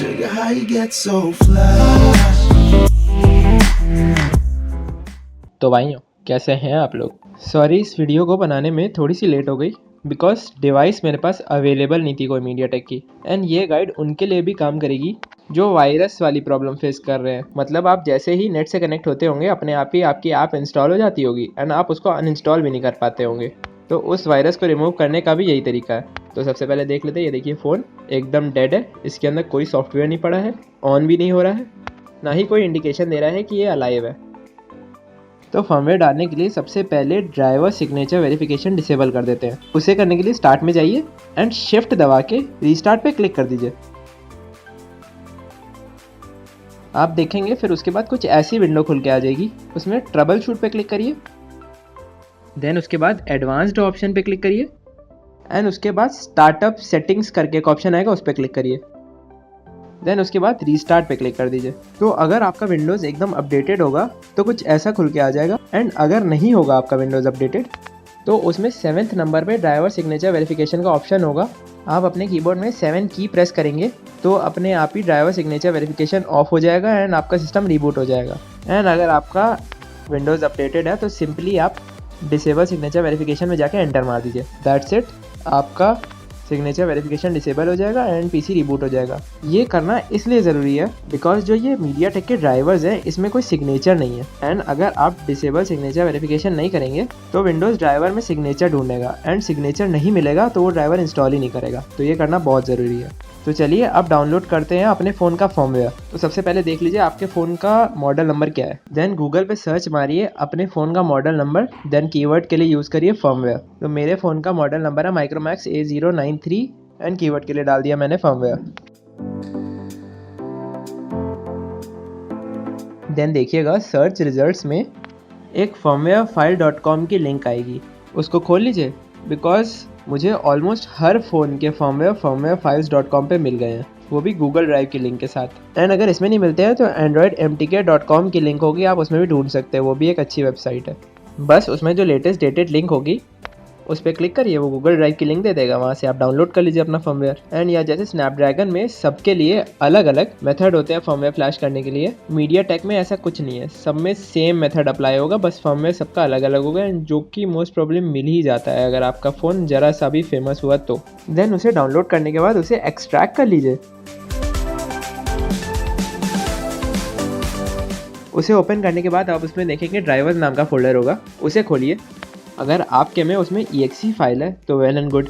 Sugar, how you get so fly? तो भाइयों कैसे हैं आप लोग। सॉरी इस वीडियो को बनाने में थोड़ी सी लेट हो गई बिकॉज डिवाइस मेरे पास अवेलेबल नहीं थी कोई मीडियाटेक की। एंड ये गाइड उनके लिए भी काम करेगी जो वायरस वाली प्रॉब्लम फेस कर रहे हैं। मतलब आप जैसे ही नेट से कनेक्ट होते होंगे अपने आप ही आपकी ऐप इंस्टॉल हो जाती होगी एंड आप उसको अनइंस्टॉल भी नहीं कर पाते होंगे। तो उस वायरस को रिमूव करने का भी यही तरीका है। तो सबसे पहले देख लेते हैं। ये देखिए फ़ोन एकदम डेड है, इसके अंदर कोई सॉफ्टवेयर नहीं पड़ा है, ऑन भी नहीं हो रहा है, ना ही कोई इंडिकेशन दे रहा है कि ये अलाइव है। तो फर्मवेयर डालने के लिए सबसे पहले ड्राइवर सिग्नेचर वेरिफिकेशन डिसेबल कर देते हैं। उसे करने के लिए स्टार्ट में जाइए एंड शिफ्ट दबा के रीस्टार्ट पे क्लिक कर दीजिए। आप देखेंगे फिर उसके बाद कुछ ऐसी विंडो खुल के आ जाएगी। उसमें ट्रबल शूट पे क्लिक करिए, देन उसके बाद एडवांस्ड ऑप्शन पे क्लिक करिए एंड उसके बाद स्टार्टअप सेटिंग्स करके एक ऑप्शन आएगा उस पर क्लिक करिए। देन उसके बाद रीस्टार्ट पे क्लिक कर दीजिए। तो अगर आपका विंडोज़ एकदम अपडेटेड होगा तो कुछ ऐसा खुल के आ जाएगा। एंड अगर नहीं होगा आपका विंडोज़ अपडेटेड तो उसमें 7th नंबर पे ड्राइवर सिग्नेचर वेरिफिकेशन का ऑप्शन होगा। आप अपने कीबोर्ड में 7 की प्रेस करेंगे तो अपने आप ही ड्राइवर सिग्नेचर वेरिफिकेशन ऑफ हो जाएगा एंड आपका सिस्टम रीबूट हो जाएगा। एंड अगर आपका विंडोज़ अपडेटेड है तो सिंपली आप डिसेबल सिग्नेचर वेरिफिकेशन में जाके एंटर मार दीजिए। दैट्स इट, आपका सिग्नेचर वेरिफिकेशन डिसेबल हो जाएगा एंड पीसी रिबूट हो जाएगा। ये करना इसलिए ज़रूरी है बिकॉज जो ये मीडियाटेक के ड्राइवर्स हैं इसमें कोई सिग्नेचर नहीं है। एंड अगर आप डिसेबल सिग्नेचर वेरिफिकेशन नहीं करेंगे तो विंडोज़ ड्राइवर में सिग्नेचर ढूंढेगा एंड सिग्नेचर नहीं मिलेगा तो वो ड्राइवर इंस्टॉल ही नहीं करेगा। तो ये करना बहुत ज़रूरी है। तो चलिए अब डाउनलोड करते हैं अपने फ़ोन का फर्मवेयर। तो सबसे पहले देख लीजिए आपके फ़ोन का मॉडल नंबर क्या है। देन गूगल पे सर्च मारिए अपने फ़ोन का मॉडल नंबर, देन कीवर्ड के लिए यूज़ करिए फर्मवेयर। तो मेरे फ़ोन का मॉडल नंबर है माइक्रोमैक्स A093 एंड कीवर्ड के लिए डाल दिया मैंने फर्मवेयर। देन देखिएगा सर्च रिजल्ट्स में एक firmwarefile.com की लिंक आएगी, उसको खोल लीजिए बिकॉज मुझे ऑलमोस्ट हर फ़ोन के firmwarefiles.com पे मिल गए हैं, वो भी गूगल ड्राइव की लिंक के साथ। एंड अगर इसमें नहीं मिलते हैं तो androidmtk.com की लिंक होगी, आप उसमें भी ढूंढ सकते हैं, वो भी एक अच्छी वेबसाइट है। बस उसमें जो लेटेस्ट डेटेड लिंक होगी उस पर क्लिक करिए, वो गूगल ड्राइव की लिंक दे देगा, वहाँ से आप डाउनलोड कर लीजिए अपना फर्मवेयर। एंड या जैसे स्नैपड्रैगन में सबके लिए अलग अलग मेथड होते हैं फर्मवेयर फ्लैश करने के लिए, मीडियाटेक में ऐसा कुछ नहीं है, सब में सेम मेथड अप्लाई होगा, बस फर्मवेयर सबका अलग अलग होगा एंड जो कि मोस्ट प्रॉब्लम मिल ही जाता है अगर आपका फ़ोन ज़रा सा भी फेमस हुआ तो। देन उसे डाउनलोड करने के बाद उसे एक्सट्रैक्ट कर लीजिए। उसे ओपन करने के बाद आप उसमें देखेंगे ड्राइवर्स नाम का फोल्डर होगा, उसे खोलिए। अगर आपके में उसमें exe फाइल है तो वेल एंड गुड।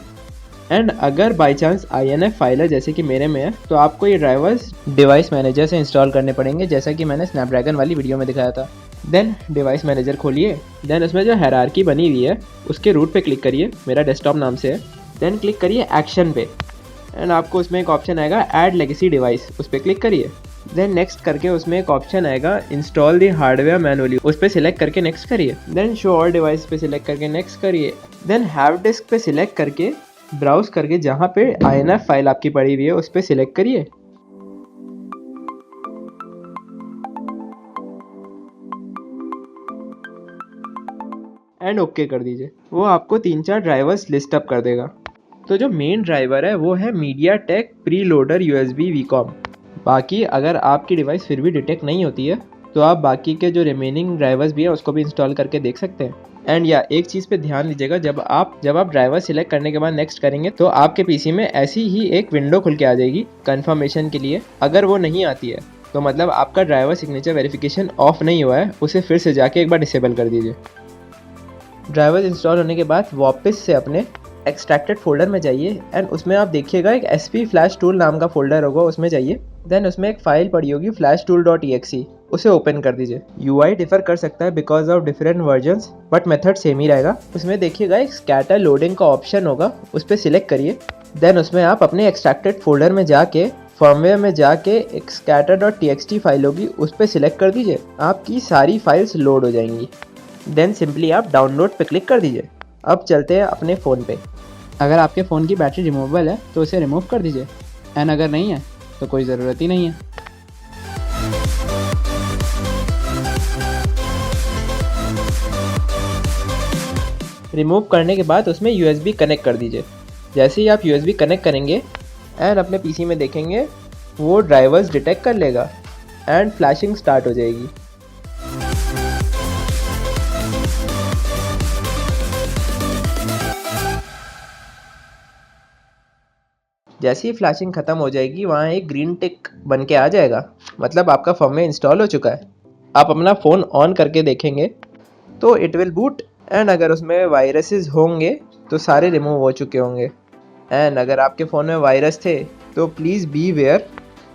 एंड अगर बाई चांस INF फाइल है जैसे कि मेरे में है तो आपको ये ड्राइवर्स डिवाइस मैनेजर से इंस्टॉल करने पड़ेंगे जैसा कि मैंने स्नैपड्रैगन वाली वीडियो में दिखाया था। देन डिवाइस मैनेजर खोलिए, देन उसमें जो हायरार्की बनी हुई है उसके रूट पे क्लिक करिए, मेरा डेस्कटॉप नाम से है। देन क्लिक करिए एक्शन पे एंड आपको उसमें एक ऑप्शन आएगा ऐड लेगेसी डिवाइस, उस पर क्लिक करिए। देन नेक्स्ट करके उसमें एक ऑप्शन आएगा इंस्टॉल द हार्डवेयर मैनुअली, उस पर सिलेक्ट करके नेक्स्ट करिए। देन शो ऑल डिवाइस पे सिलेक्ट करके नेक्स्ट करिए। देन हैव डिस्क पे सिलेक्ट करके ब्राउज करके जहाँ पे INF फाइल आपकी पड़ी हुई है उस पर सिलेक्ट करिए। एंड ओके कर दीजिए, वो आपको 3-4 ड्राइवर्स लिस्ट अप कर देगा। तो जो मेन ड्राइवर है वो है मीडियाटेक प्रीलोडर USB VCOM। बाकी अगर आपकी डिवाइस फिर भी डिटेक्ट नहीं होती है तो आप बाकी के जो रिमेनिंग ड्राइवर्स भी हैं उसको भी इंस्टॉल करके देख सकते हैं। एंड या एक चीज़ पे ध्यान दीजिएगा, जब आप ड्राइवर सिलेक्ट करने के बाद नेक्स्ट करेंगे तो आपके पीसी में ऐसी ही एक विंडो खुल के आ जाएगी कंफर्मेशन के लिए। अगर वो नहीं आती है तो मतलब आपका ड्राइवर सिग्नेचर वेरिफिकेशन ऑफ नहीं हुआ है, उसे फिर से जाके एक बार डिसेबल कर दीजिए। ड्राइवर्स इंस्टॉल होने के बाद वापस से अपने एक्सट्रैक्टेड फोल्डर में जाइए एंड उसमें आप देखिएगा एक SP फ्लैश टूल नाम का फोल्डर होगा, उसमें जाइए। देन उसमें एक फाइल पड़ी होगी flashtool.exe, उसे ओपन कर दीजिए। UI डिफर कर सकता है because of different versions but method same ही रहेगा। उसमें देखिएगा एक स्कैटर लोडिंग का ऑप्शन होगा, उस पर सिलेक्ट करिए। देन उसमें आप अपने एक्सट्रैक्टेड फोल्डर में जाके फर्मवेयर में जाके एक scatter.txt फाइल होगी, उस पर सिलेक्ट कर दीजिए, आपकी सारी फाइल्स लोड हो जाएंगी। देन सिंपली आप डाउनलोड पे क्लिक कर दीजिए। अब चलते हैं अपने फ़ोन पे। अगर आपके फ़ोन की बैटरी रिमूवेबल है तो उसे रिमूव कर दीजिए एंड अगर नहीं है तो कोई ज़रूरत ही नहीं है। रिमूव करने के बाद उसमें USB कनेक्ट कर दीजिए। जैसे ही आप USB कनेक्ट करेंगे एंड अपने PC में देखेंगे वो ड्राइवर्स डिटेक्ट कर लेगा एंड फ्लैशिंग स्टार्ट हो जाएगी। जैसे ही फ्लैशिंग ख़त्म हो जाएगी वहाँ एक ग्रीन टिक बन के आ जाएगा, मतलब आपका फर्मवेयर इंस्टॉल हो चुका है। आप अपना फ़ोन ऑन करके देखेंगे तो इट विल बूट, एंड अगर उसमें वायरसेस होंगे तो सारे रिमूव हो चुके होंगे। एंड अगर आपके फ़ोन में वायरस थे तो प्लीज़ बी वेयर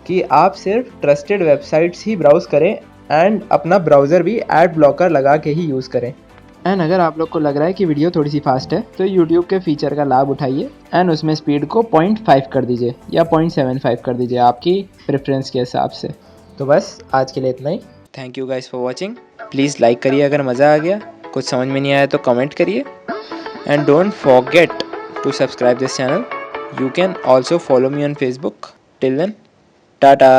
कि आप सिर्फ ट्रस्टेड वेबसाइट्स ही ब्राउज़ करें एंड अपना ब्राउज़र भी एड ब्लॉकर लगा के ही यूज़ करें। एंड अगर आप लोग को लग रहा है कि वीडियो थोड़ी सी फास्ट है तो YouTube के फीचर का लाभ उठाइए एंड उसमें स्पीड को 0.5 कर दीजिए या 0.75 कर दीजिए आपकी प्रेफरेंस के हिसाब से। तो बस आज के लिए इतना ही। Thank you guys for watching. Please like करिए अगर मज़ा आ गया, कुछ समझ में नहीं आया तो कमेंट करिए and don't forget to subscribe this channel. You can also follow me on Facebook. Till then, Tata.